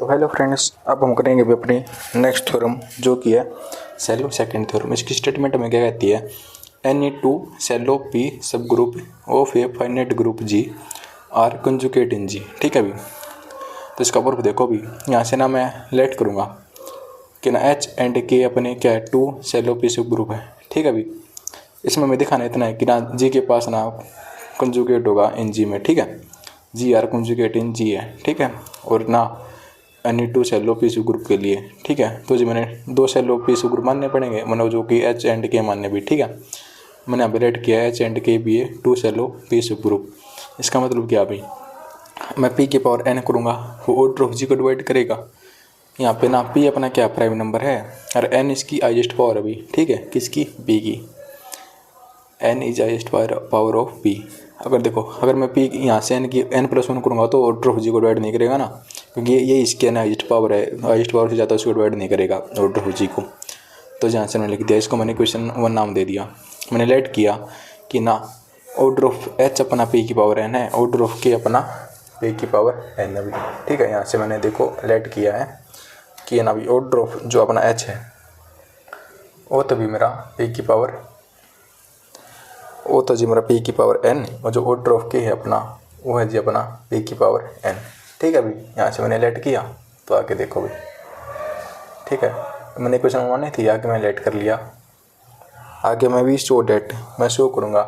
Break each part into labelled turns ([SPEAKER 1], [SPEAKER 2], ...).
[SPEAKER 1] तो hello friends, अब हम करेंगे अभी अपनी नेक्स्ट थ्योरम जो कि है सेलो सेकंड थ्योरम। इसकी स्टेटमेंट में क्या कहती है, any two Sylow P sub group of a finite group G are conjugate in G. ठीक है अभी तो इसका प्रूफ देखो। अभी यहाँ से ना मैं लेट करूँगा कि ना एच एंड के अपने क्या है to Sylow P sub group है। ठीक है अभी इसमें मैं दिखाना इतना है कि ना जी के पास ना कंजुगेट होगा इन जी में। ठीक है, जी आर कंजुगेट इन जी है। ठीक है, और ना any two Sylow P sub group के लिए। ठीक है, तो जी मैंने दो सेलो पी सब ग्रुप मानने पड़ेंगे, मतलब जो कि एच एंड के मानने भी। ठीक है, मैंने यहाँ पे रेट किया एच एंड के भी है to Sylow P sub group. इसका मतलब क्या भाई, मैं पी के पावर एन करूँगा वो ऑर्डर ऑफ जी को डिवाइड करेगा। यहाँ पे ना पी अपना क्या प्राइम नंबर है और एन इसकी हाईएस्ट पावर अभी। ठीक है, किसकी, पी की। N is highest power of P. अगर देखो, अगर मैं पी यहाँ से एन की एन प्लस वन करूँगा तो ऑर्डर ऑफ जी को डिवाइड नहीं करेगा ना, क्योंकि ये इसके ना हाईएस्ट पावर है, हाईएस्ट पावर से ज़्यादा उसको डिवाइड नहीं करेगा ऑर्डर ऑफ जी को। तो जहाँ से मैंने लिख दिया, इसको मैंने क्वेश्चन वन नाम दे दिया। मैंने लेट किया कि ना ऑर्डर ऑफ एच अपना पी की पावर एन है, ऑर्डर ऑफ के अपना पी की पावर एन अभी। ठीक है, यहाँ से मैंने देखो लेट किया है कि ना अभी ऑर्डर ऑफ जो अपना एच है वो तो भी मेरा पी की पावर, वो तो जी मेरा पी की पावर एन, और जो ऑर्डर ऑफ के है अपना वो है जी अपना पी की पावर एन। ठीक है अभी यहाँ से मैंने लेट किया तो आगे देखो भाई। ठीक है, मैंने क्वेश्चन वन नहीं थी, आगे मैं लेट कर लिया। आगे मैं भी शो डेट मैं शो करूँगा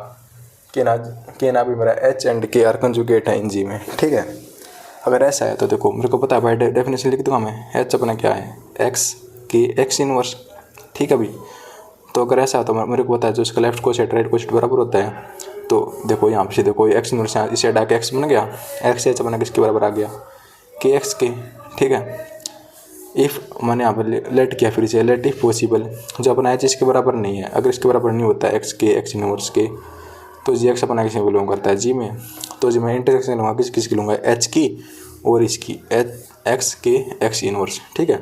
[SPEAKER 1] कि ना भी मेरा एच एंड के आर कंजुगेट है इन जी में। ठीक है, अगर ऐसा है तो देखो मेरे को पता है भाई, डेफिनेशन लिख दूँगा मैं। एच अपना क्या है, एक्स के एक्स इनवर्स। ठीक है भाई, तो अगर ऐसा है तो मेरे को पता है जो इसका लेफ्ट कोसेट राइट कोसेट बराबर होता है। तो देखो यहाँ पे देखो एक्स इनवर्स यहाँ इसे हटा के एक्स बन गया, एक्स एच अपना किसके बराबर आ गया, के एक्स के। ठीक है, इफ़ मैंने यहाँ पर लेट किया, फिर से लेट इफ पॉसिबल जो अपना एच इसके बराबर नहीं है, अगर इसके बराबर नहीं होता है एक्स के एक्स इनवर्स के, तो जी एक्स अपना किसी में बिलोंग करता है जी में। तो जी मैं इंटरसेक्शन लूँगा किसकी लूँगा, एच की और इसकी एच एक्स के एक्स इनवर्स। ठीक है,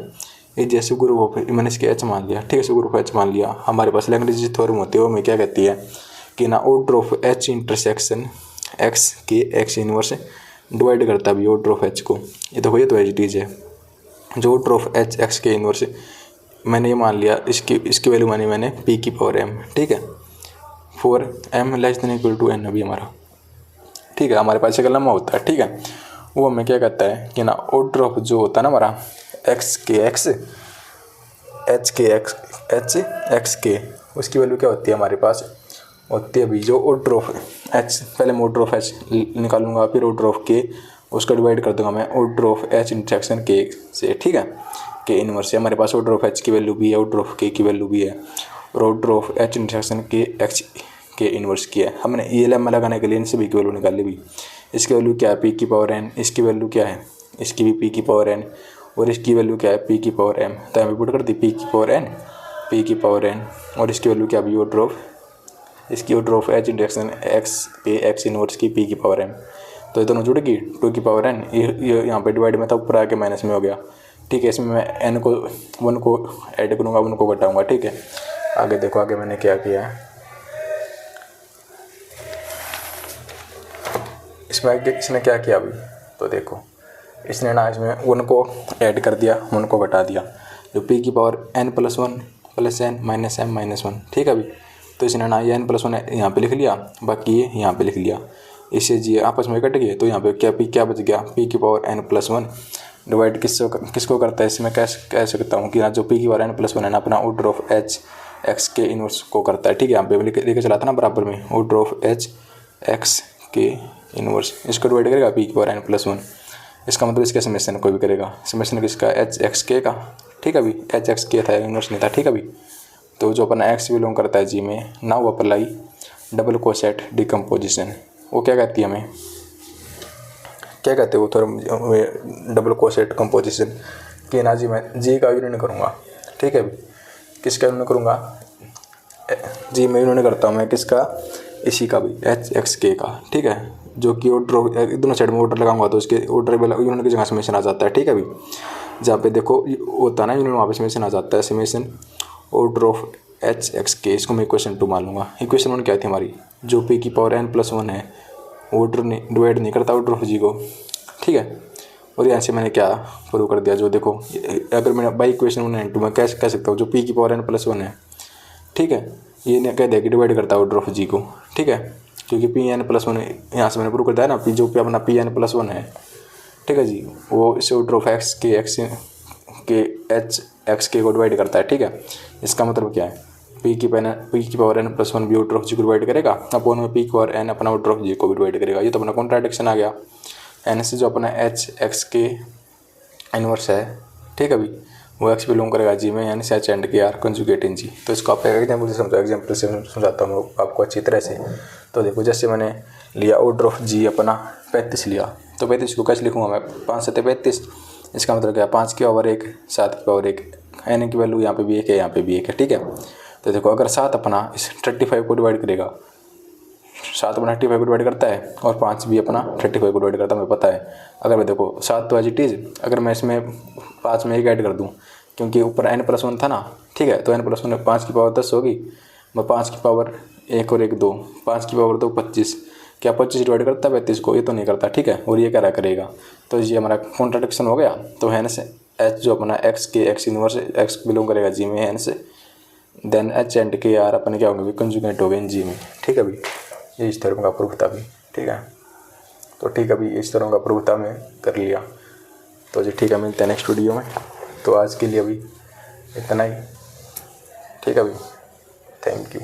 [SPEAKER 1] ये जैसे ग्रुप ऑफ मैंने इसके एच मान लिया। ठीक है, इसे ग्रुप एच मान लिया। हमारे पास लैग्रेंज थ्योरम होती है वो में क्या कहती है कि ना order of H intersection x के एक्स इनवर्स डिवाइड करता है ऑर्डर ऑफ एच को। ये तो ये तो एच डीज है, जो ऑर्डर ऑफ एच एक्स के इनवर्स मैंने ये मान लिया, इसकी वैल्यू मानी मैंने पी की पावर एम। ठीक है, for M less than equal to N अभी हमारा। ठीक है, हमारे पास एक लम्बा होता है। ठीक है, वो हमें क्या कहता है कि ना ऑर्डर ऑफ जो होता है ना हमारा एक्स के एक्स एच के एक्स एच एक्स के, उसकी वैल्यू क्या होती है हमारे पास होती है अभी जो ऑर्डर ऑफ एच, पहले मैं ऑर्डर ऑफ एच निकालूंगा, फिर ऑर्डर ऑफ के उसका डिवाइड कर दूंगा मैं ऑर्डर ऑफ एच इंटरसेक्शन के से। ठीक है, के इनवर्स से हमारे पास ऑर्डर ऑफ एच की वैल्यू भी है, ऑर्डर ऑफ के की वैल्यू भी है, और ऑर्डर ऑफ एच इंटरसेक्शन के एक्स के इनवर्स की है। हमने ये लेम्मा लगाने के लिए इन सभी की वैल्यू निकाली भी। इसकी वैल्यू क्या है, पी की पावर एन, इसकी वैल्यू क्या है, इसकी भी पी की पावर एन, और इसकी वैल्यू क्या है, पी की पावर एम। तो हमें पुट कर दी पी की पावर एन, पी की पावर एन, और इसकी वैल्यू क्या भी ऑर्डर ऑफ, इसकी order of H intersection x के एक्स इनवर्स की पी की पावर एम। तो ये दोनों जुड़ गई, टू की पावर एन, ये यहाँ पे डिवाइड में था, ऊपर आके माइनस में हो गया। ठीक है, इसमें मैं एन को वन को ऐड करूँगा, वन को घटाऊँगा। ठीक है, आगे देखो आगे मैंने क्या किया है, इसमें आगे इसने क्या किया अभी, तो देखो इसने ना इसमें वन को ऐड कर दिया, वन को घटा दिया, जो पी की power N plus one plus N minus M minus one. ठीक है अभी, तो इसने ना ये एन प्लस वन यहाँ पे लिख लिया, बाकी ये यहाँ पे लिख लिया, इससे जी आपस में कट गए। तो यहाँ पे क्या बच गया, पी की power N plus one divide किसको करता है, इसमें कह सकता हूँ कि ना जो पी की पावर एन प्लस वन है ना अपना ऑर्डर ऑफ एच एक्स के इनवर्स को करता है। ठीक है, यहाँ पे लेके चला था ना बराबर में, ऑर्डर ऑफ एच एक्स के इनवर्स, इसको डिवाइड करेगा पी की पावर एन प्लस वन। इसका मतलब इसका समेशन कोई भी करेगा, समेशन किसका, एच एक्स के का। ठीक है अभी, एच एक्स के था, इनवर्स नहीं था। ठीक है अभी, तो जो अपना एक्स बिलोंग करता है जी में, ना वो अप्लाई डबल कोसेट डिकम्पोजिशन। वो क्या कहती है, हमें क्या कहते हैं वो थोड़ा डबल कोसेट कंपोजिशन कि ना जी मैं जी का यूनियन करूँगा। ठीक है अभी, किसका यूनियन करूँगा, जी में यूनियन करता हूँ मैं किसका, इसी का भी एच एक्स के का। ठीक है, जो कि ऑर्डर दोनों साइड में ऑर्डर लगाऊंगा तो उसके ऑर्डर यूनियन की जगह समेशन आ जाता है। ठीक है अभी, जहाँ पे देखो होता है ना यूनियन, वहाँ पे समेशन आ जाता है, summation order of H x के। इसको मैं इक्वेशन टू मान लूँगा। इक्वेशन वन क्या थी हमारी, जो पी की पावर एन प्लस वन है ऑर्डर नहीं डिवाइड नहीं करता ऑर्डर ऑफ जी को। ठीक है, और यहाँ से मैंने क्या प्रूव कर दिया, जो देखो अगर मैंने बाई इक्वेशन 1 एंड 2 में कैसे कह सकता हूँ, जो p की पावर n प्लस 1 है, ठीक है, ये ने कह दिया कि डिवाइड करता है ऑर्डर ऑफ g को, ठीक है, क्योंकि पी एन प्लस 1 यहाँ से मैंने प्रूव कर दिया ना, जो पे अपना पी एन प्लस 1 है, ठीक है जी, वो इस ऑर्डर ऑफ एक्स के एच एक्स के को डिवाइड करता है, ठीक है। इसका मतलब क्या है, पी की पावर n प्लस 1 भी ऑर्डर ऑफ जी को डिवाइड करेगा, अपॉन में पी की पावर n अपना ऑर्डर ऑफ जी को भी डिवाइड करेगा। ये तो अपना कॉन्ट्राडिक्शन आ गया। एन से जो अपना एच एक्स के इनवर्स है, ठीक है, अभी वो एक्स बिलोंग करेगा जी में, यानी एच एंड के आर कंजुगेट इन जी। तो इसको आप एग्जाम्पल से समझो, एग्जाम्पल से समझाता हूँ आपको अच्छी तरह से। तो देखो जैसे मैंने लिया ऑर्डर ऑफ जी अपना 35 लिया, तो 35 को कैसे लिखूँगा मैं, 5 7 35। इसका मतलब क्या, 5 की पावर 1 7 की पावर 1, एन की वैल्यू यहाँ पे भी 1 है, यहाँ पे भी 1 है, ठीक है। तो देखो अगर 7 अपना इस 35 को डिवाइड करेगा, 7 अपना 35 को डिवाइड करता है, और 5 भी अपना 35 को डिवाइड करता है, मुझे पता है। अगर मैं देखो 7 तो एज इट इज़, अगर मैं इसमें 5 में 1 ऐड कर दूँ, क्योंकि ऊपर n प्लस 1 था ना, ठीक है, तो n प्लस 1 5 की पावर 10 होगी, मैं 5 की पावर 1 और 1 2, 5 की पावर 2 25, क्या 25 डिवाइड करता है 35 को, ये तो नहीं करता, ठीक है, और ये क्या करेगा, तो ये हमारा कॉन्ट्राडिक्शन हो गया। तो हैंस एच जो अपना एक्स के एक्स इनवर्स एक्स बिलोंग करेगा जी में, हैंस देन एच एंड के आर अपने क्या होंगे, कंजुगेट हो गए इन जी में, ठीक है। अभी ये इस थ्योरम का प्रूफ था अभी, ठीक है। तो ठीक है, अभी इस थ्योरम का प्रूफ था, मैं कर लिया। तो जी ठीक है, मिलते हैं नेक्स्ट वीडियो में। तो आज के लिए अभी इतना ही, ठीक है अभी, थैंक यू।